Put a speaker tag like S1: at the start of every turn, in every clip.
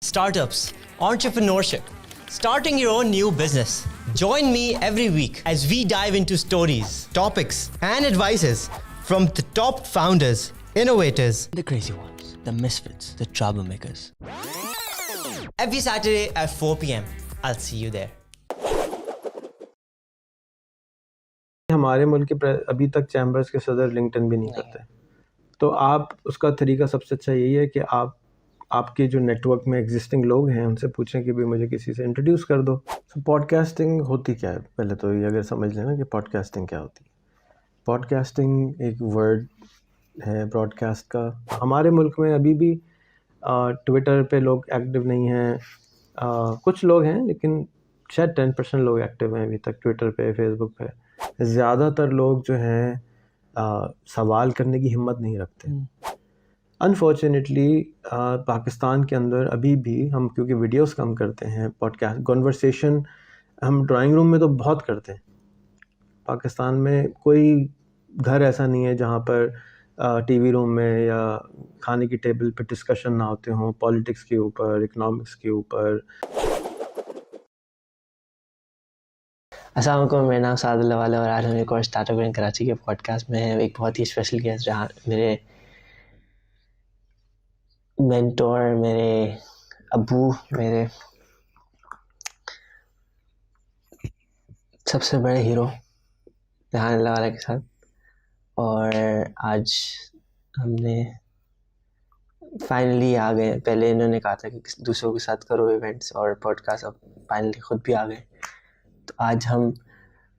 S1: startups, entrepreneurship, starting your own new business. Join me every week as we dive into stories, topics, and advices from the top founders, innovators, the crazy ones, the misfits, the troublemakers. Every Saturday at 4 p.m. I'll see you there.
S2: हमारे मुल्क के अभी तक chambers के सदर LinkedIn भी नहीं करते, तो आप उसका तरीका सबसे अच्छा यही है कि आपके जो नेटवर्क में एग्जिस्टिंग लोग हैं उनसे पूछें कि भाई मुझे किसी से इंट्रोड्यूस कर दो। तो पॉडकास्टिंग होती क्या है, पहले तो ये अगर समझ लेना कि पॉडकास्टिंग क्या होती है। पॉडकास्टिंग एक वर्ड है ब्रॉडकास्ट का। हमारे मुल्क में अभी भी ट्विटर पे लोग एक्टिव नहीं हैं, कुछ लोग हैं लेकिन शायद 10% लोग एक्टिव हैं अभी तक ट्विटर पे, फेसबुक पे। ज़्यादातर लोग जो हैं सवाल करने की हिम्मत नहीं रखते। अनफॉर्चुनेटली पाकिस्तान के अंदर अभी भी हम, क्योंकि वीडियोस कम करते हैं, पॉडकास्ट कन्वर्सेशन हम ड्राइंग रूम में तो बहुत करते हैं। पाकिस्तान में कोई घर ऐसा नहीं है जहाँ पर टीवी रूम में या खाने की टेबल पे डिस्कशन ना होते हों पॉलिटिक्स के ऊपर, इकोनॉमिक्स के ऊपर।
S3: अस्सलाम वालेकुम, मेरा नाम साद लवाल है और आज हम एक और स्टार्टअप इन कराची के पॉडकास्ट में है। एक बहुत ही स्पेशल गेस्ट जहाँ मेरे मेंटोर, मेरे अबू, मेरे सबसे बड़े हीरो जहान लवाला के साथ। और आज हमने फाइनली आ गए। पहले इन्होंने कहा था कि दूसरों के साथ करो इवेंट्स और पॉडकास्ट, अब फाइनली खुद भी आ गए। तो आज हम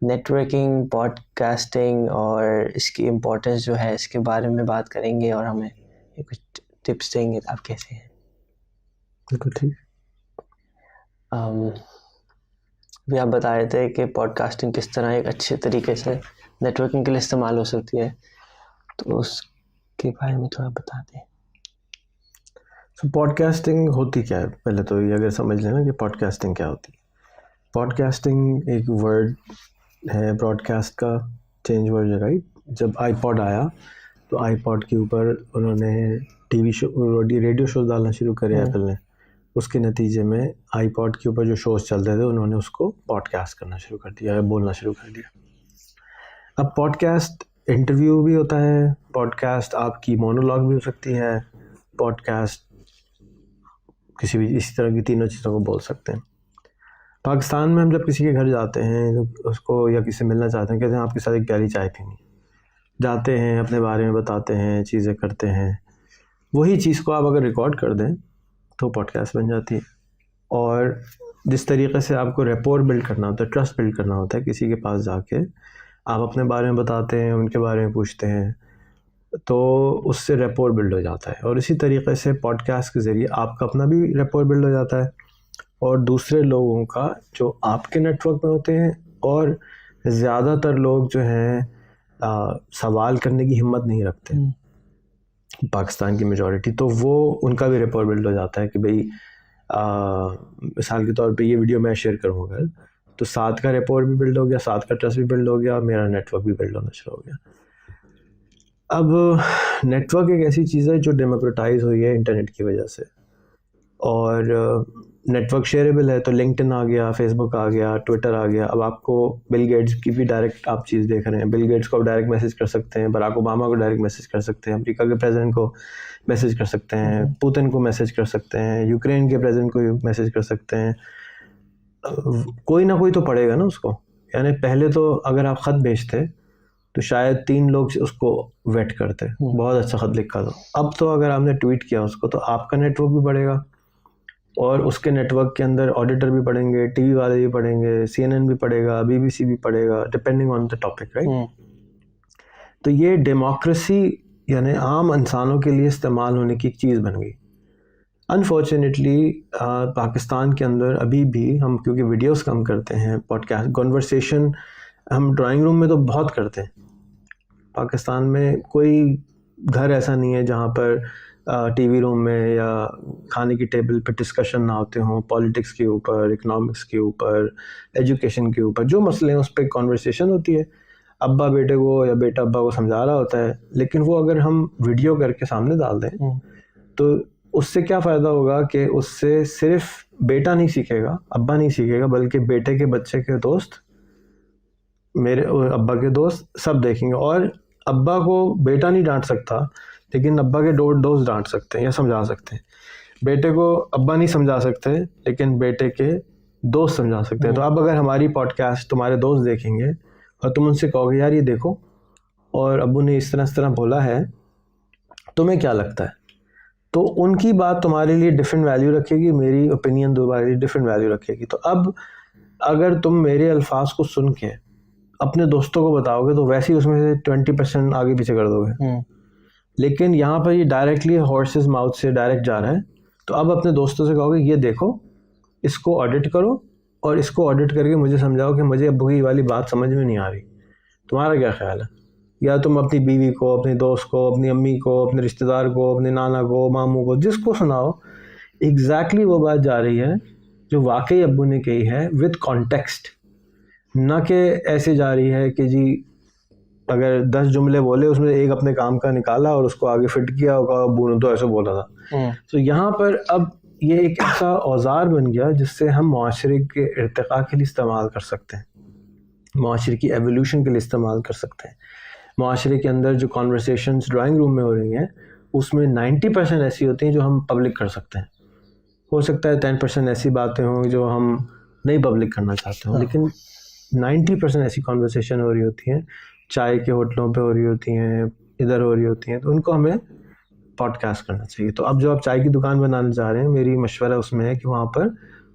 S3: नेटवर्किंग, पॉडकास्टिंग और इसकी इम्पोर्टेंस जो है इसके बारे में बात करेंगे और हमें कुछ टिप्स देंगे। आप कैसे हैं?
S2: बिल्कुल ठीक।
S3: भी आप बता रहे थे कि पॉडकास्टिंग किस तरह एक अच्छे तरीके से नेटवर्किंग के लिए इस्तेमाल हो सकती है, तो उसके बारे में थोड़ा बता दें।
S2: तो पॉडकास्टिंग होती क्या है, पहले तो ये अगर समझ लेना कि पॉडकास्टिंग क्या होती है। पॉडकास्टिंग एक वर्ड है ब्रॉडकास्ट का चेंज वर्जन, राइट। जब आईपॉड आया तो आईपॉड के ऊपर उन्होंने टीवी शो, रेडियो शोज डालना शुरू करे एप्पल ने। उसके नतीजे में आईपॉड के ऊपर जो शोज चल रहे थे उन्होंने उसको पॉडकास्ट करना शुरू कर दिया, बोलना शुरू कर दिया। अब पॉडकास्ट इंटरव्यू भी होता है, पॉडकास्ट आपकी मोनोलॉग भी हो सकती है, पॉडकास्ट किसी भी इसी तरह की तीनों चीज़ों को बोल सकते हैं। पाकिस्तान में हम जब किसी के घर जाते हैं उसको या किसी से मिलना चाहते हैं, कहते हैं आपके साथ एक प्यारी चाय पीनी। जाते हैं, अपने बारे में बताते हैं, चीज़ें करते हैं। वही चीज़ को आप अगर रिकॉर्ड कर दें तो पॉडकास्ट बन जाती है। और जिस तरीके से आपको रेपोर बिल्ड करना होता है, ट्रस्ट बिल्ड करना होता है, किसी के पास जाके आप अपने बारे में बताते हैं, उनके बारे में पूछते हैं, तो उससे रेपोर बिल्ड हो जाता है। और इसी तरीके से पॉडकास्ट के ज़रिए आपका अपना भी रेपोर बिल्ड हो जाता है और दूसरे लोगों का जो आपके नेटवर्क में होते हैं। और ज़्यादातर लोग जो हैं सवाल करने की हिम्मत नहीं रखते, पाकिस्तान की मेजॉरिटी, तो वो उनका भी रेपोर बिल्ड हो जाता है कि भाई मिसाल के तौर पे ये वीडियो मैं शेयर करूँगा तो साथ का रेपोर भी बिल्ड हो गया, साथ का ट्रस्ट भी बिल्ड हो गया, मेरा नेटवर्क भी बिल्ड होना शुरू हो गया। अब नेटवर्क एक ऐसी चीज़ है जो डेमोक्रेटाइज हुई है इंटरनेट की वजह से, और नेटवर्क शेयरेबल है। तो लिंक्डइन आ गया, फेसबुक आ गया, ट्विटर आ गया। अब आपको बिल गेट्स की भी डायरेक्ट आप चीज़ देख रहे हैं, बिल गेट्स को आप डायरेक्ट मैसेज कर सकते हैं, बराक ओबामा को डायरेक्ट मैसेज कर सकते हैं, अमेरिका के प्रेसिडेंट को मैसेज कर सकते हैं, पुतिन को मैसेज कर सकते हैं, यूक्रेन के प्रेसिडेंट को मैसेज कर सकते हैं। कोई ना कोई तो पढ़ेगा ना उसको। यानी पहले तो अगर आप ख़त भेजते तो शायद 3 लोग उसको वेट करते, बहुत अच्छा ख़त लिखा तो। अब तो अगर आपने ट्वीट किया उसको तो आपका नेटवर्क भी बढ़ेगा और उसके नेटवर्क के अंदर ऑडिटर भी पढ़ेंगे, टीवी वाले भी पढ़ेंगे, CNN भी पढ़ेगा, BBC भी पढ़ेगा, depending on the topic, right. तो ये डेमोक्रेसी यानी आम इंसानों के लिए इस्तेमाल होने की एक चीज़ बन गई। अनफॉर्चुनेटली पाकिस्तान के अंदर अभी भी हम, क्योंकि वीडियोस कम करते हैं, पॉडकास्ट कन्वर्सेशन हम ड्राइंग रूम में तो बहुत करते हैं। पाकिस्तान में कोई घर ऐसा नहीं है जहाँ पर टीवी रूम में या खाने की टेबल पे डिस्कशन ना होते हों पॉलिटिक्स के ऊपर, इकोनॉमिक्स के ऊपर, एजुकेशन के ऊपर। जो मसले हैं उस पर कॉन्वर्सेशन होती है, अब्बा बेटे को या बेटा अब्बा को समझा रहा होता है। लेकिन वो अगर हम वीडियो करके सामने डाल दें तो उससे क्या फ़ायदा होगा कि उससे सिर्फ बेटा नहीं सीखेगा, अब्बा नहीं सीखेगा, बल्कि बेटे के बच्चे के दोस्त, मेरे अब्बा के दोस्त सब देखेंगे। और अब्बा को बेटा नहीं डांट सकता, लेकिन अब्बा के दोस्त डांट सकते हैं या समझा सकते हैं। बेटे को अब्बा नहीं समझा सकते, लेकिन बेटे के दोस्त समझा सकते हैं। तो अब अगर हमारी पॉडकास्ट तुम्हारे दोस्त देखेंगे और तुम उनसे कहोगे यार ये देखो, और अब्बू ने इस तरह बोला है, तुम्हें क्या लगता है, तो उनकी बात तुम्हारे लिए डिफरेंट वैल्यू रखेगी, मेरी ओपिनियन तुम्हारे लिए डिफरेंट वैल्यू रखेगी। तो अब अगर तुम मेरे अल्फाज को सुन के अपने दोस्तों को बताओगे तो वैसे ही उसमें से 20% आगे पीछे कर दोगे। लेकिन यहाँ पर ये डायरेक्टली हॉर्सेस माउथ से डायरेक्ट जा रहा है। तो अब अपने दोस्तों से कहोगे ये देखो, इसको ऑडिट करो, और इसको ऑडिट करके मुझे समझाओ कि मुझे अब्बू की वाली बात समझ में नहीं आ रही, तुम्हारा क्या ख्याल है। या तुम अपनी बीवी को, अपने दोस्त को, अपनी अम्मी को, अपने रिश्तेदार को, अपने नाना को, मामू को, जिसको सुनाओ, एग्जैक्टली वो बात जा रही है जो वाकई अब्बू ने कही है, विद कॉन्टेक्स्ट। ना कि ऐसे जा रही है कि जी अगर 10 जुमले बोले उसमें एक अपने काम का निकाला और उसको आगे फिट किया होगा, अब्बू ने तो ऐसे बोला था। तो यहाँ पर अब ये एक ऐसा औजार बन गया जिससे हम माशरे के इर्तिका के लिए इस्तेमाल कर सकते हैं, माशरे की एवोल्यूशन के लिए इस्तेमाल कर सकते हैं। माशरे के अंदर जो कॉन्वर्सेशंस ड्राइंग रूम में हो रही हैं उसमें 90% ऐसी होती हैं जो हम पब्लिक कर सकते हैं। हो सकता है 10% ऐसी बातें हों जो हम नहीं पब्लिक करना चाहते हो, लेकिन 90% ऐसी कॉन्वर्सेशन हो रही होती हैं, चाय के होटलों पे हो रही होती हैं, इधर हो रही होती हैं, तो उनको हमें पॉडकास्ट करना चाहिए। तो अब जो आप चाय की दुकान बनाने जा रहे हैं, मेरी मशवरा उसमें है कि वहाँ पर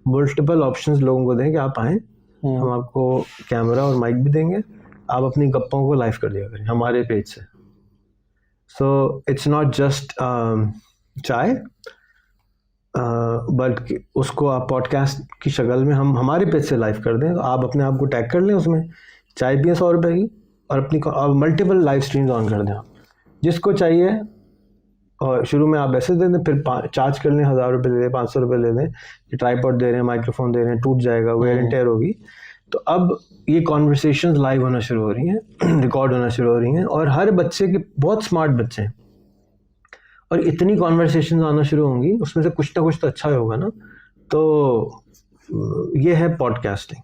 S2: मल्टीपल ऑप्शंस लोगों को दें कि आप आएँ, हम आपको कैमरा और माइक भी देंगे, आप अपनी गप्पों को लाइव कर दिया करें हमारे पेज से। सो इट्स नॉट जस्ट चाय, बल्कि उसको आप पॉडकास्ट की शक्ल में हम हमारे पेज से लाइव कर दें। तो आप अपने आप को टैग कर लें उसमें, चाय पिए 100 रुपये की, और अपनी मल्टीपल लाइव स्ट्रीम्स ऑन कर दें आप, जिसको चाहिए। और शुरू में आप ऐसे दे दें, फिर चार्ज कर लें, 1000 रुपये दे दें, 500 रुपये ले दें कि ट्राईपॉड दे रहे हैं, माइक्रोफोन दे रहे हैं, टूट जाएगा, वेयर एंड टेयर होगी। तो अब ये कॉन्वर्सेशंस लाइव होना शुरू हो रही हैं, रिकॉर्ड होना शुरू हो रही हैं, और हर बच्चे के, बहुत स्मार्ट बच्चे हैं, और इतनी कॉन्वर्सेशंस आना शुरू होंगी, उसमें से कुछ ना कुछ तो अच्छा होगा ना। तो ये है पॉडकास्टिंग।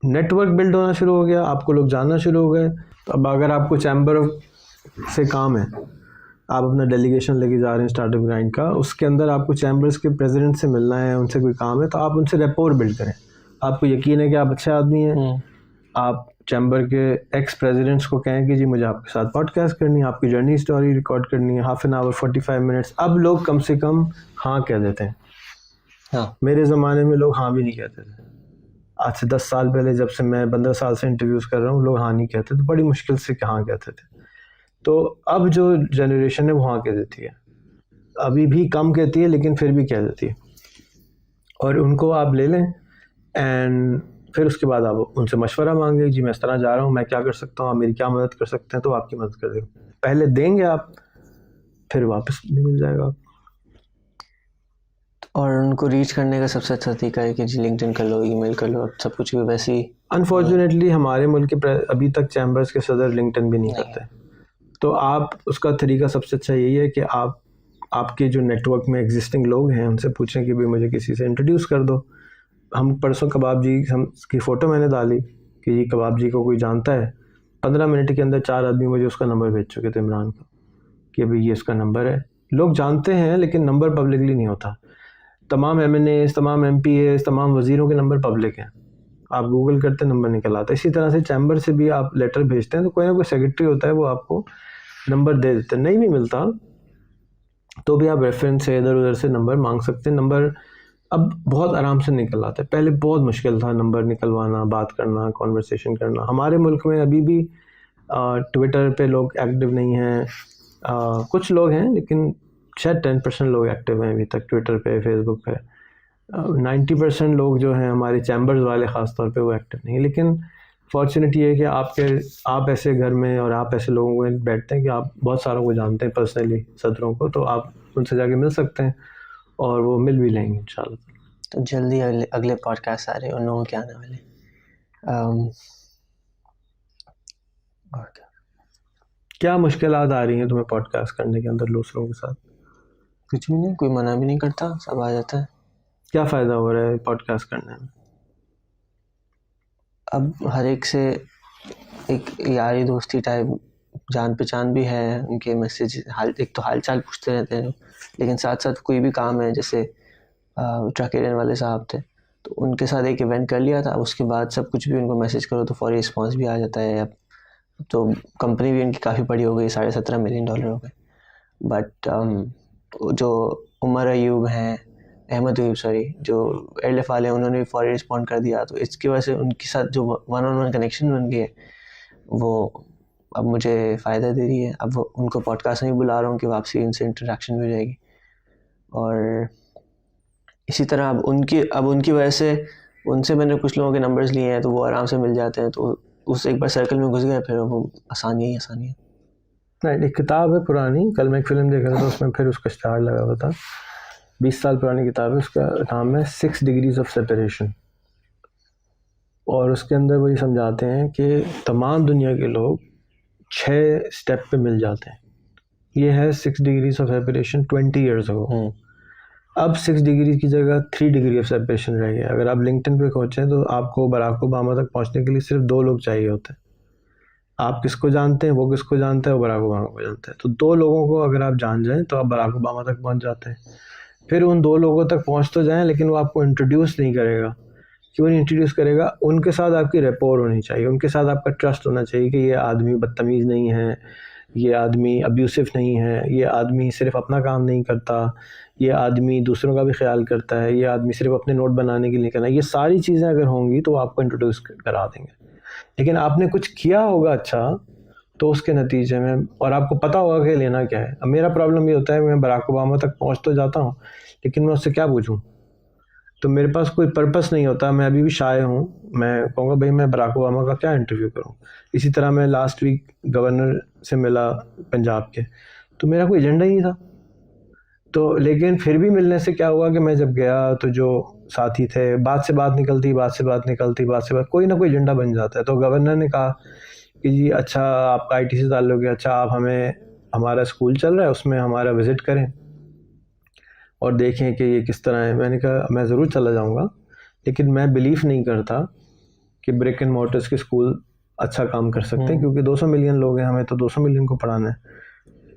S2: नेटवर्क बिल्ड होना शुरू हो गया, आपको लोग जानना शुरू हो गए। तो अब अगर आपको चैम्बर से काम है, आप अपना डेलीगेशन लेके जा रहे हैं स्टार्टअप ग्राइंड का, उसके अंदर आपको चैम्बर्स के प्रेसिडेंट से मिलना है, उनसे कोई काम है, तो आप उनसे रेपोर बिल्ड करें। आपको यकीन है कि आप अच्छे आदमी हैं, आप चैम्बर के एक्स प्रेसिडेंट्स को कहें कि जी मुझे आपके साथ पॉडकास्ट करनी है, आपकी जर्नी स्टोरी रिकॉर्ड करनी है, हाफ एन आवर 45 मिनट्स। अब लोग कम से कम हाँ कह देते हैं। हाँ, मेरे ज़माने में लोग हाँ भी नहीं कहते थे। आज से 10 साल पहले, जब से मैं 15 साल से इंटरव्यूज़ कर रहा हूँ, लोग हाँ नहीं कहते थे, बड़ी मुश्किल से हाँ कहते थे। तो अब जो जनरेशन है वो हाँ कह देती है, अभी भी कम कहती है लेकिन फिर भी कह देती है। और उनको आप ले लें, एंड फिर उसके बाद आप उनसे मशवरा मांगे, जी मैं इस तरह जा रहा हूँ, मैं क्या कर सकता हूँ, आप मेरी क्या मदद कर सकते हैं, तो आपकी मदद कर देंगे। पहले देंगे आप, फिर वापस भी मिल जाएगा।
S3: और उनको रीच करने का सबसे अच्छा तरीका है कि जी लिंक्डइन कर लो, ईमेल कर लो, सब कुछ भी वैसे ही।
S2: अनफॉर्चुनेटली हमारे मुल्क के अभी तक चैम्बर्स के सदर लिंक्डइन भी नहीं करते। तो आप, उसका तरीका सबसे अच्छा यही है कि आप आपके जो नेटवर्क में एग्जिस्टिंग लोग हैं उनसे पूछें कि भाई मुझे किसी से इंट्रोड्यूस कर दो। हम परसों कबाब जी की फ़ोटो मैंने डाली कि जी कबाब जी को कोई जानता है, 15 मिनट के अंदर 4 आदमी मुझे उसका नंबर भेज चुके थे, इमरान का, कि भाई ये उसका नंबर है। लोग जानते हैं लेकिन नंबर पब्लिकली नहीं होता। तमाम MNAs, तमाम MPAs, तमाम वज़ीरों के नंबर पब्लिक हैं, आप गूगल करते नंबर निकल आता है। इसी तरह से चैम्बर से भी आप लेटर भेजते हैं तो कोई ना कोई सेक्रेटरी होता है, वो आपको नंबर दे देते हैं। नहीं भी मिलता तो भी आप रेफरेंस से इधर उधर से नंबर मांग सकते हैं। नंबर अब बहुत आराम से निकल आता है, पहले बहुत मुश्किल था नंबर निकलवाना, बात करना, कॉन्वर्सेशन करना। हमारे मुल्क में अभी भी ट्विटर पे लोग एक्टिव नहीं हैं, कुछ लोग हैं लेकिन शायद 10% लोग एक्टिव हैं अभी तक ट्विटर पे, फेसबुक पे। 90% लोग जो हैं हमारे चैम्बर्स वाले ख़ास तौर पे वो एक्टिव नहीं है। लेकिन फॉर्चुनेट ये है कि आप ऐसे घर में और आप ऐसे लोगों में बैठते हैं कि आप बहुत सारों को जानते हैं पर्सनली, सदरों को, तो आप उनसे जाके मिल सकते हैं और वो मिल भी लेंगे इंशाल्लाह।
S3: तो जल्दी अगले पॉडकास्ट आ रहे हैं उन लोगों के आने वाले।
S2: क्या मुश्किलात आ रही हैं तुम्हें पॉडकास्ट करने के अंदर दूसरों के साथ?
S3: कुछ भी नहीं, कोई मना भी नहीं करता, सब आ जाता है।
S2: क्या फ़ायदा हो रहा है पॉडकास्ट करने में?
S3: अब हर एक से एक यारी दोस्ती टाइप, जान पहचान भी है, उनके मैसेज एक तो हाल चाल पूछते रहते हैं, लेकिन साथ साथ कोई भी काम है, जैसे ट्रक एरियन वाले साहब थे, तो उनके साथ एक इवेंट कर लिया था, उसके बाद सब कुछ भी उनको मैसेज करो तो फौरी रिस्पॉन्स भी आ जाता है। अब तो कंपनी भी उनकी काफ़ी बड़ी हो गई, $17.5 मिलियन हो गए। बट जो उमर अयूब हैं, अहमद अयूब सॉरी, जो एयरलिफ्ट वाले हैं, उन्होंने भी फौरी रिस्पॉन्ड कर दिया, तो इसकी वजह से उनके साथ जो वन ऑन वन कनेक्शन बन गई है वो अब मुझे फ़ायदा दे रही है। अब वो उनको पॉडकास्ट में भी बुला रहा हूँ कि वापसी उनसे इंटरेक्शन भी हो जाएगी। और इसी तरह अब उनकी वजह से उनसे मैंने कुछ लोगों के नंबर्स लिए हैं, तो वो आराम से मिल जाते हैं, तो उस एक बार सर्कल में घुस गए, फिर वो आसानी ही आसानी है।
S2: नहीं, एक किताब है पुरानी, कल मैं एक फ़िल्म देख रहा था, उसमें फिर उसका स्टार लगा हुआ था, 20 साल पुरानी किताब है, उसका नाम है 6 डिग्रीज ऑफ सेपरेशन। और उसके अंदर वो ये समझाते हैं कि तमाम दुनिया के लोग 6 स्टेप पे मिल जाते हैं। ये है 6 degrees of separation 20 years ago. अब 6 डिग्री की जगह 3 डिग्री ऑफ सेपरेशन रह गया। अगर आप लिंक्डइन पे पहुँचें तो आपको बराक ओबामा तक पहुँचने के लिए सिर्फ 2 लोग चाहिए होते हैं। आप किसको जानते हैं, वो किसको जानता है, वो बराक ओबामा को जानता है। तो 2 लोगों को अगर आप जान जाएं तो आप बराक ओबामा तक पहुँच जाते हैं। फिर उन 2 लोगों तक पहुँच तो जाएं, लेकिन वो आपको इंट्रोड्यूस नहीं करेगा। क्यों नहीं इंट्रोड्यूस करेगा? उनके साथ आपकी रेपोर होनी चाहिए, उनके साथ आपका ट्रस्ट होना चाहिए कि ये आदमी बदतमीज़ नहीं है, ये आदमी अब्यूसिव नहीं है, ये आदमी सिर्फ अपना काम नहीं करता, ये आदमी दूसरों का भी ख्याल करता है, ये आदमी सिर्फ अपने नोट बनाने के लिए करना है। ये सारी चीज़ें अगर होंगी तो वो आपको इंट्रोड्यूस करा देंगे। लेकिन आपने कुछ किया होगा अच्छा, तो उसके नतीजे में, और आपको पता होगा कि लेना क्या है। अब मेरा प्रॉब्लम ये होता है, मैं बराक ओबामा तक पहुँच तो जाता हूँ, लेकिन मैं उससे क्या पूछूँ? तो मेरे पास कोई पर्पस नहीं होता। मैं अभी भी शाय हूँ, मैं कहूँगा भाई मैं बराक ओबामा का क्या इंटरव्यू करूँ। इसी तरह मैं लास्ट वीक गवर्नर से मिला पंजाब के, तो मेरा कोई एजेंडा ही नहीं था। तो लेकिन फिर भी मिलने से क्या हुआ कि मैं जब गया तो जो साथी थे, बात से बात निकलती, कोई ना कोई एजेंडा बन जाता है। तो गवर्नर ने कहा कि जी अच्छा आपका आईटी से ताल्लुक़ है, अच्छा आप हमें, हमारा स्कूल चल रहा है उसमें हमारा विज़िट करें और देखें कि ये किस तरह है। मैंने कहा मैं ज़रूर चला जाऊंगा, लेकिन मैं बिलीव नहीं करता कि ब्रिक एंड मोर्टर्स के स्कूल अच्छा काम कर सकते हैं, क्योंकि 200 मिलियन लोग हैं, हमें तो 200 मिलियन को पढ़ाना है।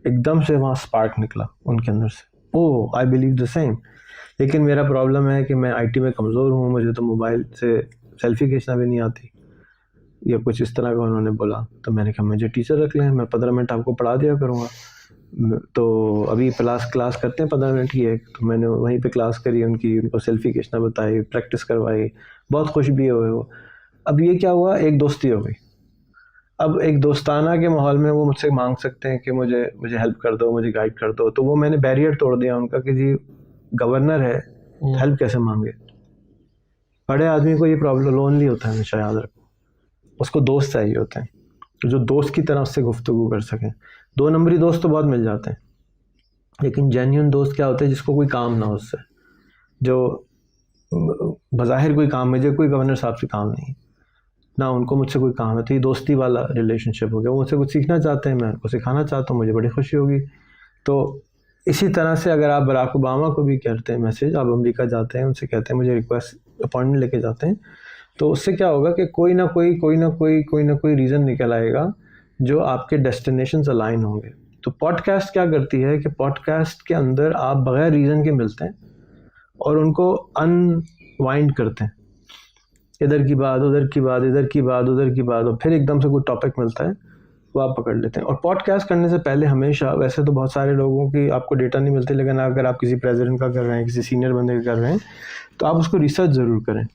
S2: एकदम से वहाँ स्पार्क निकला उनके अंदर से, ओह आई बिलीव द सेम। लेकिन मेरा प्रॉब्लम है कि मैं आईटी में कमज़ोर हूँ, मुझे तो मोबाइल से सेल्फी खींचना भी नहीं आती, या कुछ इस तरह का उन्होंने बोला। तो मैंने कहा मुझे टीचर रख लें, मैं 15 मिनट आपको पढ़ा दिया करूँगा। तो अभी क्लास करते हैं 15 मिनट की एक, तो मैंने वहीं पे क्लास करी उनकी, उनको सेल्फी खींचना बताई, प्रैक्टिस करवाई, बहुत खुश भी हुए वो। अब ये क्या हुआ, एक दोस्ती हो गई। अब एक दोस्ताना के माहौल में वो मुझसे मांग सकते हैं कि मुझे हेल्प कर दो, मुझे गाइड कर दो। तो वो मैंने बैरियर तोड़ दिया उनका कि जी गवर्नर है, हेल्प कैसे मांगे। बड़े आदमी को ये प्रॉब्लम, लोनली होता है हमेशा, याद रखो, उसको दोस्त चाहिए होते हैं जो दोस्त की तरह उससे गुफ्तगू कर सकें। 2 नंबरी दोस्त तो बहुत मिल जाते हैं, लेकिन जेन्युइन दोस्त क्या होते हैं, जिसको कोई काम ना हो उससे, जो बज़ाहिर कोई काम, मुझे कोई गवर्नर साहब से काम नहीं ना, उनको मुझसे कोई काम है, तो ये दोस्ती वाला रिलेशनशिप हो गया। वो मुझसे कुछ सीखना चाहते हैं, मैं उनको सिखाना चाहता हूँ, मुझे बड़ी खुशी होगी। तो इसी तरह से अगर आप बराक ओबामा को भी करते हैं मैसेज, आप अमेरिका जाते हैं, उनसे कहते हैं मुझे रिक्वेस्ट अपॉइंटमेंट लेके जाते हैं, तो उससे क्या होगा कि कोई ना कोई रीज़न निकल आएगा जो आपके डेस्टिनेशंस अलाइन होंगे। तो पॉडकास्ट क्या करती है कि पॉडकास्ट के अंदर आप बग़ैर रीज़न के मिलते हैं और उनको अनवाइंड करते हैं, इधर की बात उधर की बात, इधर की बात उधर की बात, और फिर एकदम से कोई टॉपिक मिलता है वो आप पकड़ लेते हैं। और पॉडकास्ट करने से पहले हमेशा, वैसे तो बहुत सारे लोगों की आपको डेटा नहीं मिलते, लेकिन अगर आप किसी प्रेसिडेंट का कर रहे हैं, किसी सीनियर बंदे का कर रहे हैं, तो आप उसको रिसर्च ज़रूर करें।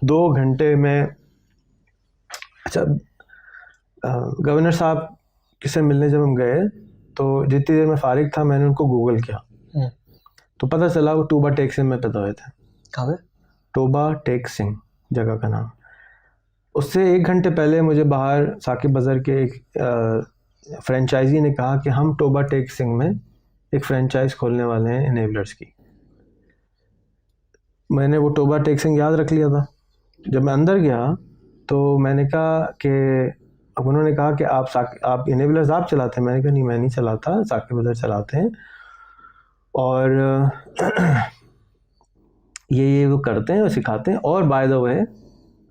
S2: 2 घंटे में, अच्छा गवर्नर साहब किससे मिलने जब हम गए, तो जितनी देर में फ़ारिग था मैंने उनको गूगल किया, तो पता चला वो टोबा टेक सिंह में पैदा हुए थे।
S3: कहाँ पे?
S2: टोबा टेक सिंह जगह का नाम। उससे 1 घंटे पहले मुझे बाहर साकिब बाज़ार के एक फ्रेंचाइजी ने कहा कि हम टोबा टेक सिंह में एक फ्रेंचाइज खोलने वाले हैं इनेबलर्स की। मैंने वो टोबा टेक सिंह याद रख लिया था। जब मैं अंदर गया तो मैंने कहा कि, अब उन्होंने कहा कि आप इनेबलर्स आप चलाते हैं। मैंने कहा नहीं मैं नहीं चलाता, साकिब बाज़ार चलाते हैं। और ये वो करते हैं और सिखाते हैं। और बाय द वे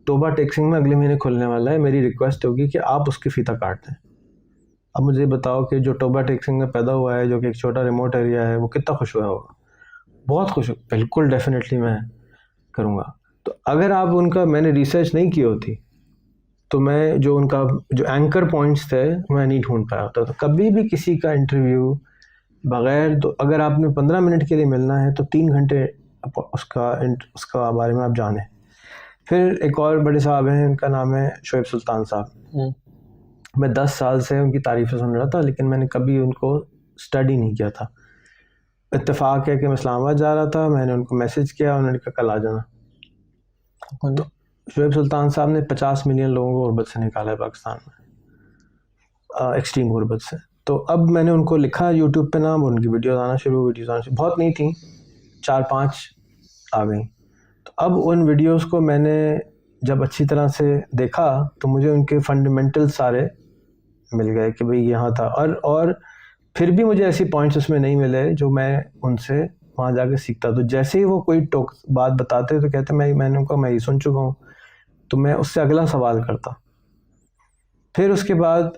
S2: तोबा टेक्सिंग में अगले महीने खुलने वाला है, मेरी रिक्वेस्ट होगी कि आप उसकी फ़ीता काट दें। अब मुझे बताओ कि जो तोबा टेक्सिंग में पैदा हुआ है, जो कि एक छोटा रिमोट एरिया है, वो कितना खुश हुआ होगा। बहुत खुश, बिल्कुल डेफिनेटली मैं करूँगा। तो अगर आप उनका, मैंने रिसर्च नहीं की होती तो मैं जो उनका जो एंकर पॉइंट्स थे मैं नहीं ढूंढ पाया होता। तो कभी भी किसी का इंटरव्यू बगैर, तो अगर आपने 15 मिनट के लिए मिलना है तो 3 घंटे उसका बारे में आप जाने। फिर एक और बड़े साहब हैं, उनका नाम है शोएब सुल्तान साहब। मैं 10 साल से उनकी तारीफ़ें सुन रहा था, लेकिन मैंने कभी उनको स्टडी नहीं किया था। इत्तेफाक है कि मैं इस्लामाबाद जा रहा था, मैंने उनको मैसेज किया, उन्होंने कहा कल आ जाना। तो शोएब सुल्तान साहब ने 50 मिलियन लोगों को गुर्बत से निकाला है पाकिस्तान में, एक्सट्रीम गुर्बत से। तो अब मैंने उनको लिखा यूट्यूब पे नाम, उनकी वीडियोज़ आना शुरू, बहुत नहीं थी, 4-5 आ गई। तो अब उन वीडियोस को मैंने जब अच्छी तरह से देखा तो मुझे उनके फंडामेंटल सारे मिल गए कि भाई यहाँ था। और फिर भी मुझे ऐसी पॉइंट्स उसमें नहीं मिले जो मैं उनसे वहाँ जाके सीखता। तो जैसे ही वो कोई बात बताते तो कहते मैंने उनको मैं ये सुन चुका हूँ, तो मैं उससे अगला सवाल करता। फिर उसके बाद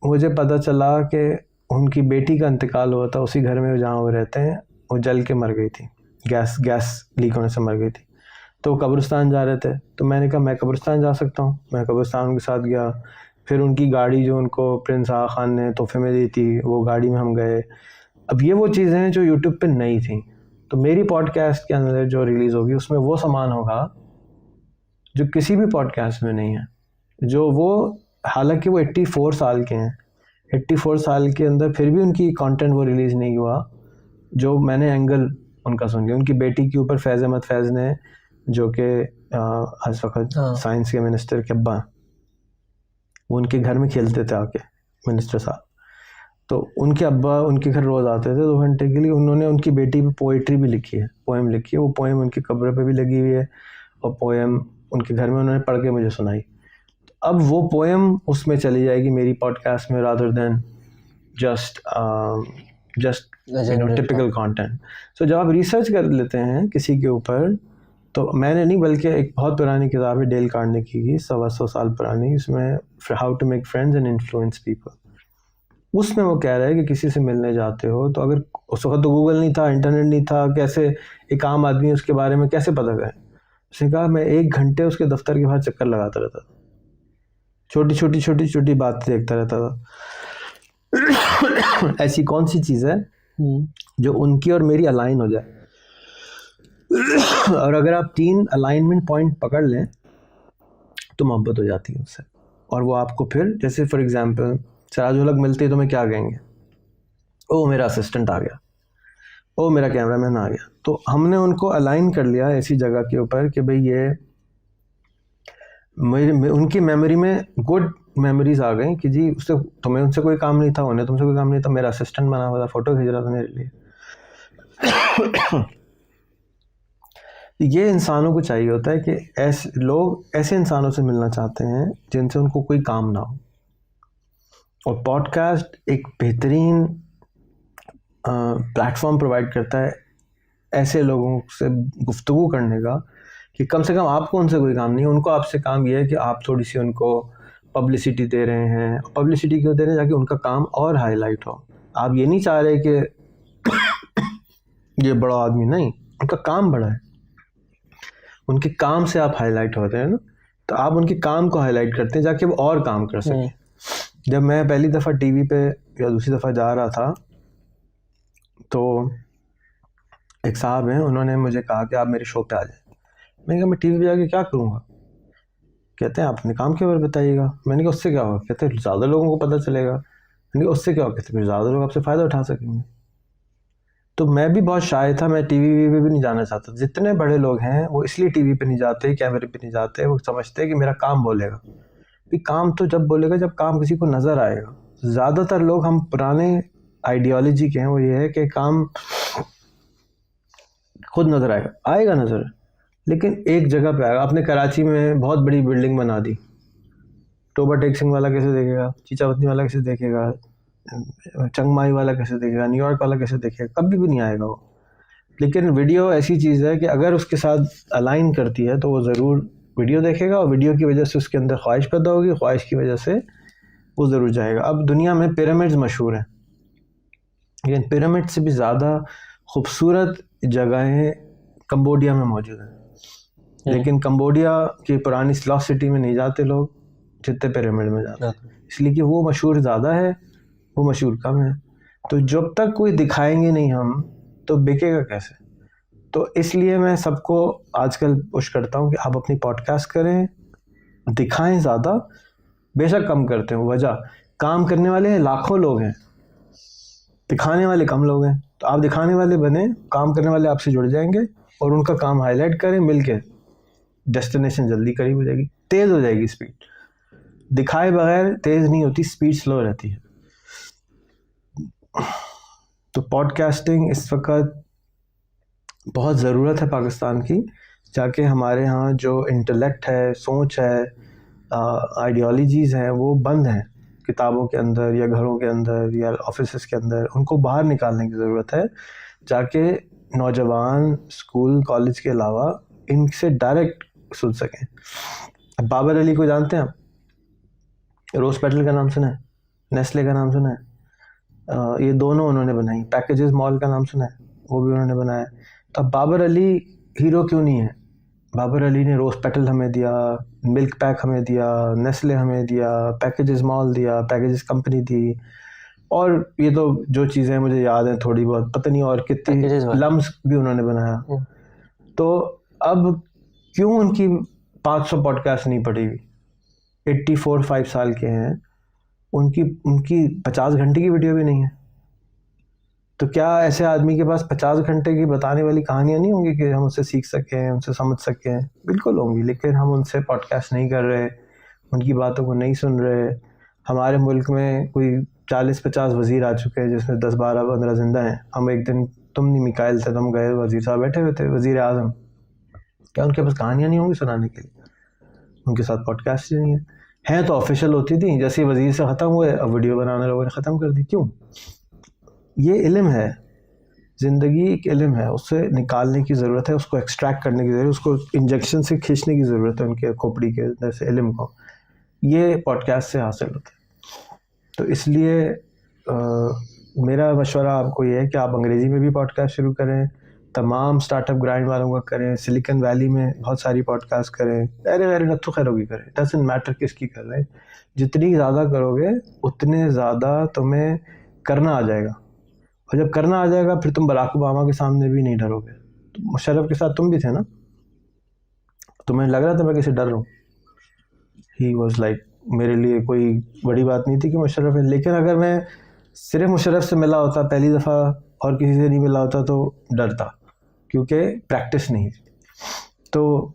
S2: मुझे पता चला कि उनकी बेटी का इंतकाल हुआ था उसी घर में जहाँ वो रहते हैं, वो जल के मर गई थी, गैस लीक होने से मर गई थी। तो वो कब्रिस्तान जा रहे थे, तो मैंने कहा मैं कब्रिस्तान जा सकता हूँ। मैं कब्रिस्तान उनके साथ गया। फिर उनकी गाड़ी जो उनको प्रिंस आगा खान ने तोहफे में दी थी, वो गाड़ी में हम गए। अब ये वो चीज़ें हैं जो यूट्यूब पे नहीं थी। तो मेरी पॉडकास्ट के अंदर जो रिलीज़ होगी उसमें वो सामान होगा जो किसी भी पॉडकास्ट में नहीं है। जो वो, हालांकि वो 84 साल के हैं, 84 साल के अंदर फिर भी उनकी कंटेंट वो रिलीज़ नहीं हुआ जो मैंने एंगल उनका सुन लिया। उनकी बेटी के ऊपर फैज़ अहमद फैज़ ने, जो कि इस वक्त साइंस के मिनिस्टर के अब्बा, वो उनके घर में खेलते थे आके मिनिस्टर साहब। तो उनके अब्बा उनके घर रोज़ आते थे 2 घंटे के लिए। उन्होंने उनकी बेटी पे पोइट्री भी लिखी है, पोएम लिखी है। वो पोएम उनकी कब्र पे भी लगी हुई है, और पोएम उनके घर में उन्होंने पढ़ के मुझे सुनाई। तो अब वो पोएम उसमें चली जाएगी मेरी पॉडकास्ट में, rather than just typical content. So जब आप रिसर्च कर लेते हैं किसी के ऊपर, तो मैंने नहीं, बल्कि एक बहुत पुरानी किताब है डेल कार्नेगी की, 125 साल पुरानी, उसमें how to make friends and influence people. उसमें वो कह रहा है कि किसी से मिलने जाते हो तो अगर उस वक्त तो गूगल नहीं था, इंटरनेट नहीं था, कैसे एक आम आदमी उसके बारे में कैसे पता करे। उसने कहा मैं 1 घंटे उसके दफ्तर के बाहर चक्कर लगाता रहता था, छोटी छोटी बातें देखता रहता था। ऐसी कौन सी चीज़ है जो उनकी और मेरी अलाइन हो जाए। और अगर आप 3 अलाइनमेंट पॉइंट पकड़ लें तो मोहब्बत हो जाती है उससे। और वो आपको फिर, जैसे फॉर एग्जांपल सिराजुल मिलते ही तो मैं क्या कहेंगे, ओ मेरा असिस्टेंट आ गया, ओ मेरा कैमरामैन आ गया। तो हमने उनको अलाइन कर लिया ऐसी जगह के ऊपर कि भाई ये उनकी मेमोरी में गुड मेमोरीज आ गई कि जी उससे तुम्हें उनसे कोई काम नहीं था, उन्हें तुमसे कोई काम नहीं था, मेरा असिस्टेंट बना हुआ था, फ़ोटो खींच रहा था मेरे लिए। ये इंसानों को चाहिए होता है कि ऐसे लोग ऐसे इंसानों से मिलना चाहते हैं जिनसे उनको कोई काम ना हो। और पॉडकास्ट एक बेहतरीन प्लेटफॉर्म प्रोवाइड करता है ऐसे लोगों से गुफ्तगू करने का कि कम से कम आपको उनसे कोई काम नहीं है, उनको आपसे काम ये है कि आप थोड़ी सी उनको पब्लिसिटी दे रहे हैं। पब्लिसिटी क्यों दे रहे हैं? ताकि उनका काम और हाईलाइट हो। आप ये नहीं चाह रहे कि ये बड़ा आदमी, नहीं, उनका काम बड़ा है, उनके काम से आप हाईलाइट होते हैं ना, तो आप उनके काम को हाईलाइट करते हैं जाके वो और काम कर सकें। जब मैं पहली दफ़ा टीवी पे या दूसरी दफ़ा जा रहा था तो एक साहब हैं, उन्होंने मुझे कहा कि आप मेरे शो पे आ जाएं। मैंने कहा मैं टीवी पे जाके क्या करूँगा? कहते हैं आप अपने काम के बारे में बताइएगा। मैंने कहा उससे क्या होगा? कहते हैं ज़्यादा लोगों को पता चलेगा। मैंने कहा उससे क्या होगा? कहते फिर ज़्यादा लोग आपसे फ़ायदा उठा सकेंगे। तो मैं भी बहुत शाय था, मैं टीवी पे भी नहीं जाना चाहता। जितने बड़े लोग हैं वो इसलिए टीवी पे नहीं जाते, कैमरे पे नहीं जाते, वो समझते हैं कि मेरा काम बोलेगा। भी काम तो जब बोलेगा जब काम किसी को नज़र आएगा। ज़्यादातर लोग हम पुराने आइडियोलॉजी के हैं, वो ये है कि काम खुद नज़र आएगा नज़र, लेकिन एक जगह पे आएगा। आपने कराची में बहुत बड़ी बिल्डिंग बना दी, तोबा टेक्सिंग वाला कैसे देखेगा? चीचावतनी वाला कैसे देखेगा? चंगमाई वाला कैसे देखेगा, न्यूयॉर्क वाला कैसे देखेगा, कभी भी नहीं आएगा वो। लेकिन वीडियो ऐसी चीज़ है कि अगर उसके साथ अलाइन करती है तो वो ज़रूर वीडियो देखेगा, और वीडियो की वजह से उसके अंदर ख्वाहिश पैदा होगी, ख्वाहिश की वजह से वो ज़रूर जाएगा। अब दुनिया में पिरामिड्स मशहूर हैं, लेकिन पिरामिड से भी ज़्यादा खूबसूरत जगहें कंबोडिया में मौजूद हैं। लेकिन कंबोडिया की पुरानी स्लॉ सिटी में नहीं जाते लोग जितने पिरामिड में जाते हैं, इसलिए कि वो मशहूर ज़्यादा है, वो मशहूर कम है। तो जब तक कोई दिखाएंगे नहीं हम, तो बिकेगा कैसे? तो इसलिए मैं सबको आजकल पुश करता हूँ कि आप अपनी पॉडकास्ट करें, दिखाएं ज़्यादा, बेशक कम करते हो। वजह, काम करने वाले लाखों लोग हैं, दिखाने वाले कम लोग हैं। तो आप दिखाने वाले बने, काम करने वाले आपसे जुड़ जाएंगे और उनका काम हाईलाइट करें, मिलके डेस्टिनेशन जल्दी करीब हो जाएगी, तेज़ हो जाएगी स्पीड। दिखाए बगैर तेज़ नहीं होती, स्पीड स्लो रहती है। तो पॉडकास्टिंग इस वक्त बहुत ज़रूरत है पाकिस्तान की, जाके हमारे यहाँ जो इंटेलेक्ट है, सोच है, आइडियोलॉजीज़ हैं, वो बंद हैं किताबों के अंदर या घरों के अंदर या ऑफिस के अंदर, उनको बाहर निकालने की ज़रूरत है। जाके नौजवान स्कूल कॉलेज के अलावा इनसे डायरेक्ट सुन सकें। अब बाबर अली को जानते हैं आप? रोज़ पेटल का नाम सुना है? नेस्ले का नाम सुना है? ये दोनों उन्होंने बनाई। पैकेजेस मॉल का नाम सुना है? वो भी उन्होंने बनाया। तो अब बाबर अली हीरो क्यों नहीं है? बाबर अली ने रोज़ पेटल हमें दिया, मिल्क पैक हमें दिया, नेस्ले हमें दिया, पैकेजेस मॉल दिया, पैकेजेस कंपनी दी, और ये तो जो चीज़ें मुझे याद हैं थोड़ी बहुत, पता नहीं और कितनी, लम्स भी उन्होंने बनाया। तो अब क्यों उनकी 500 पॉडकास्ट नहीं पड़ी हुई? 84-5 साल के हैं, उनकी 50 घंटे की वीडियो भी नहीं है। तो क्या ऐसे आदमी के पास 50 घंटे की बताने वाली कहानियाँ नहीं होंगी कि हम उससे सीख सकें, उनसे समझ सकें? बिल्कुल होंगी, लेकिन हम उनसे पॉडकास्ट नहीं कर रहे, उनकी बातों को नहीं सुन रहे। हमारे मुल्क में कोई 40-50 वज़ीर आ चुके हैं, जिसमें 10, 12, 15 जिंदा हैं। हम एक दिन, तुम नहीं मिकाइल थे, तुम गए, वज़ीर साहब बैठे हुए थे, वज़ीर आज़म। क्या उनके पास कहानियाँ नहीं होंगी सुनाने के लिए? उनके साथ पॉडकास्ट ही नहीं है। हैं तो ऑफिशियल होती थी, जैसे वज़ीर से ख़त्म हुए, अब वीडियो बनाने लोगों ने ख़त्म कर दी। क्यों? ये इल्म है, ज़िंदगी एक इल्म है, उससे निकालने की ज़रूरत है, उसको एक्सट्रैक्ट करने की ज़रूरत है, उसको इंजेक्शन से खींचने की ज़रूरत है उनके खोपड़ी के अंदर से इल्म को। ये पॉडकास्ट से हासिल होता है। तो इसलिए मेरा मशवरा आपको ये है कि आप अंग्रेज़ी में भी पॉडकास्ट शुरू करें, तमाम स्टार्टअप ग्राइंड वालों का करें, सिलिकन वैली में बहुत सारी पॉडकास्ट करें, अरे नत्थु खैरों की करें, डजंट मैटर किसकी कर रहे हैं। जितनी ज़्यादा करोगे उतने ज़्यादा तुम्हें करना आ जाएगा, और जब करना आ जाएगा फिर तुम बराक ओबामा के सामने भी नहीं डरोगे। तो मुशर्रफ के साथ तुम भी थे ना, तुम्हें लग रहा था मैं किसी डर रहा हूँ? ही वॉज लाइक, मेरे लिए कोई बड़ी बात नहीं थी कि मुशर्रफ है। लेकिन अगर मैं सिर्फ मुशर्रफ से मिला होता पहली दफ़ा और किसी से नहीं मिला होता तो डरता, क्योंकि प्रैक्टिस नहीं थी। तो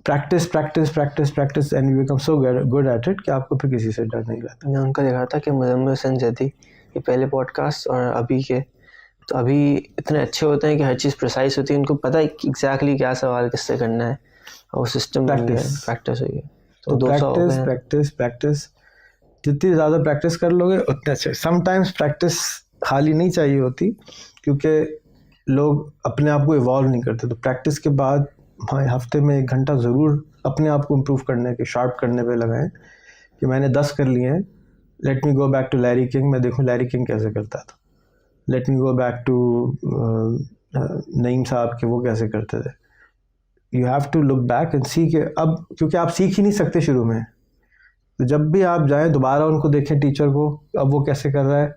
S2: practice and you become so good at it कि आपको फिर किसी से डर नहीं रहता।
S3: मैंने उनका देखा था कि मुज़म्मिल हुसैन जदी के पहले पॉडकास्ट और अभी के, तो अभी इतने अच्छे होते हैं कि हर चीज़ प्रिसाइज होती है, उनको पता है कि एग्जैक्टली क्या सवाल किससे करना है, और वो सिस्टम प्रैक्टिस हुई है। तो
S2: प्रैक्टिस जितनी ज़्यादा प्रैक्टिस कर लोगे उतने अच्छे। समटाइम्स प्रैक्टिस खाली नहीं चाहिए होती, क्योंकि लोग अपने आप को इवॉल्व नहीं करते। तो प्रैक्टिस के बाद हफ्ते में 1 घंटा ज़रूर अपने आप को इम्प्रूव करने के, शार्प करने पे लगाएं कि मैंने 10 कर लिए हैं, let me go back to Larry King, मैं देखूं लैरी किंग कैसे करता था। Let me go back to Naeem साहब के, वो कैसे करते थे। You have to look back and see के अब, क्योंकि आप सीख ही नहीं सकते शुरू में, तो जब भी आप जाएं दोबारा उनको देखें, टीचर को, अब वो कैसे कर रहा है,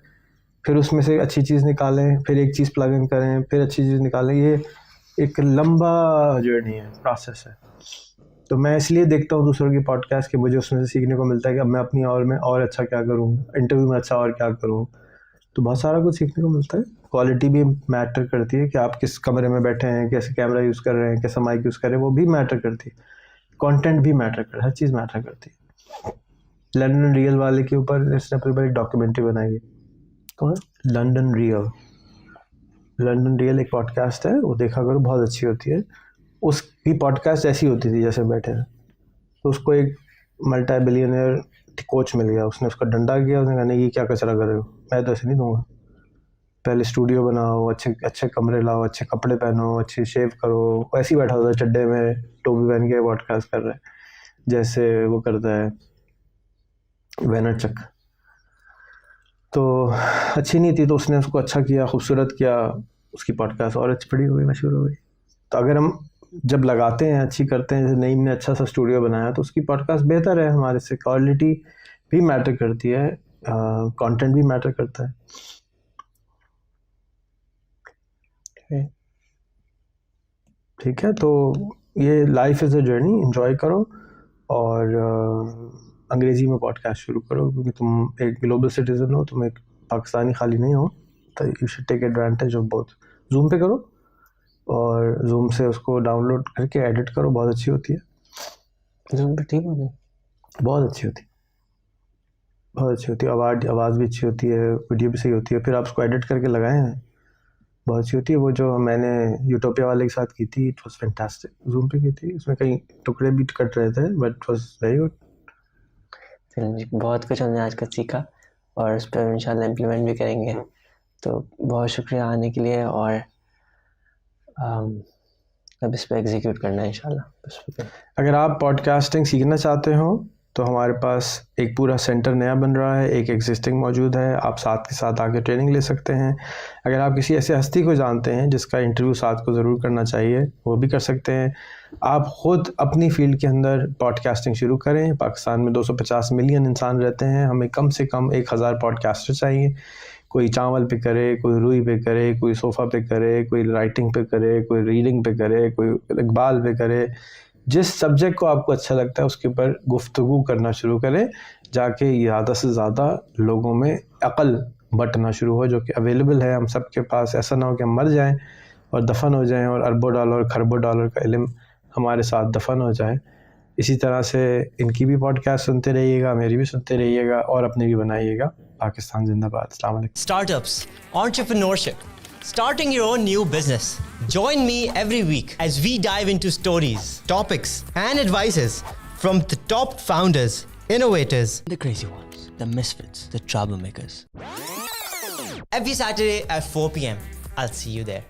S2: फिर उसमें से अच्छी चीज़ निकालें, फिर एक चीज़ प्लग इन करें, फिर अच्छी चीज़ निकालें। ये एक लंबा जर्नी है, प्रोसेस है। तो मैं इसलिए देखता हूँ दूसरों की पॉडकास्ट कि मुझे उसमें से सीखने को मिलता है कि अब मैं अपनी और में और अच्छा क्या करूँ, इंटरव्यू में अच्छा और क्या करूँ। तो बहुत सारा कुछ सीखने को मिलता है। क्वालिटी भी मैटर करती है कि आप किस कमरे में बैठे हैं, कैसे कैमरा यूज़ कर रहे हैं, कैसा माइक यूज़ कर रहे हैं, वो भी मैटर करती है। कंटेंट भी मैटर कर, हर चीज़ मैटर करती है। लंदन रियल वाले के ऊपर इसने अपनी बड़ी डॉक्यूमेंट्री बनाई है। कौन? लंदन रियल एक पॉडकास्ट है, वो देखा करो, बहुत अच्छी होती है। उसकी पॉडकास्ट ऐसी होती थी जैसे बैठे हैं। तो उसको एक मल्टी बिलियनियर कोच मिल गया, उसने उसका डंडा किया, उसने कहा नहीं ये क्या कचरा कर रहे हो, मैं तो ऐसे नहीं दूंगा। पहले स्टूडियो बनाओ, अच्छे अच्छे कमरे लाओ, अच्छे कपड़े पहनो, अच्छी शेव करो। ऐसे ही बैठा होता है चड्डे में, टोपी पहन के पॉडकास्ट कर रहा है, जैसे वो करता है वैनरचक। तो अच्छी नहीं थी, तो उसने उसको अच्छा किया, खूबसूरत किया, उसकी पॉडकास्ट और अच्छी बड़ी हो गई, मशहूर हो गई। तो अगर हम जब लगाते हैं, अच्छी करते हैं, जैसे नईम ने अच्छा सा स्टूडियो बनाया, तो उसकी पॉडकास्ट बेहतर है हमारे से। क्वालिटी भी मैटर करती है, कंटेंट भी मैटर करता है। ठीक है, तो ये life is a journey, enjoy करो और अंग्रेज़ी में पॉडकास्ट शुरू करो, क्योंकि तुम एक ग्लोबल सिटीज़न हो, तुम एक पाकिस्तानी खाली नहीं हो, तो you should take advantage of both. Zoom पे करो और जूम से उसको डाउनलोड करके एडिट करो, बहुत अच्छी होती है।
S3: जूम पे ठीक हो गई,
S2: बहुत अच्छी होती है, बहुत अच्छी होती है। आवाज़ भी अच्छी होती है, वीडियो भी सही होती है। फिर आप उसको एडिट करके लगाएं, बहुत अच्छी होती है। वो जो मैंने यूटोपिया वाले के साथ की थी, इट वाज फैंटास्टिक। जूम पे की थी, उसमें कई टुकड़े भी कट रहे थे, but it was very good.
S3: चलिए जी, बहुत कुछ हमने आज का सीखा और उस पर इंशाल्लाह इम्प्लीमेंट भी करेंगे। तो बहुत शुक्रिया आने के लिए, और अब इस पर एग्जीक्यूट करना है इंशाल्लाह।
S2: अगर आप पॉडकास्टिंग सीखना चाहते हो तो हमारे पास एक पूरा सेंटर नया बन रहा है, एक एग्जिस्टिंग मौजूद है, आप साथ के साथ आके ट्रेनिंग ले सकते हैं। अगर आप किसी ऐसे हस्ती को जानते हैं जिसका इंटरव्यू साथ को ज़रूर करना चाहिए, वो भी कर सकते हैं। आप ख़ुद अपनी फील्ड के अंदर पॉडकास्टिंग शुरू करें। पाकिस्तान में 250 मिलियन इंसान रहते हैं, हमें कम से कम 1000 पॉडकास्टर चाहिए। कोई चावल पे करे, कोई रुई पे करे, कोई सोफ़ा पे करे, कोई राइटिंग पे करे, कोई रीडिंग पे करे, कोई इकबाल पे करे। जिस सब्जेक्ट को आपको अच्छा लगता है उसके ऊपर गुफ्तगू करना शुरू करें, जाके ज़्यादा से ज़्यादा लोगों में अक़ल बंटना शुरू हो, जो कि अवेलेबल है हम सब के पास। ऐसा ना हो कि हम मर जाएं और दफन हो जाएं और अरबों डॉलर खरबों डॉलर का इल्म हमारे साथ दफन हो जाए। इसी तरह से इनकी भी पॉडकास्ट सुनते रहिएगा, मेरी भी सुनते रहिएगा और अपनी भी बनाइएगा। पाकिस्तान जिंदाबाद। अस्सलाम वालेकुम।
S1: Startups, entrepreneurship, starting your own new business. Join me every week as we dive into stories, topics, and advices from the top founders, innovators,
S4: The crazy ones, the misfits, the troublemakers.
S1: every Saturday at 4 p.m. I'll see you there.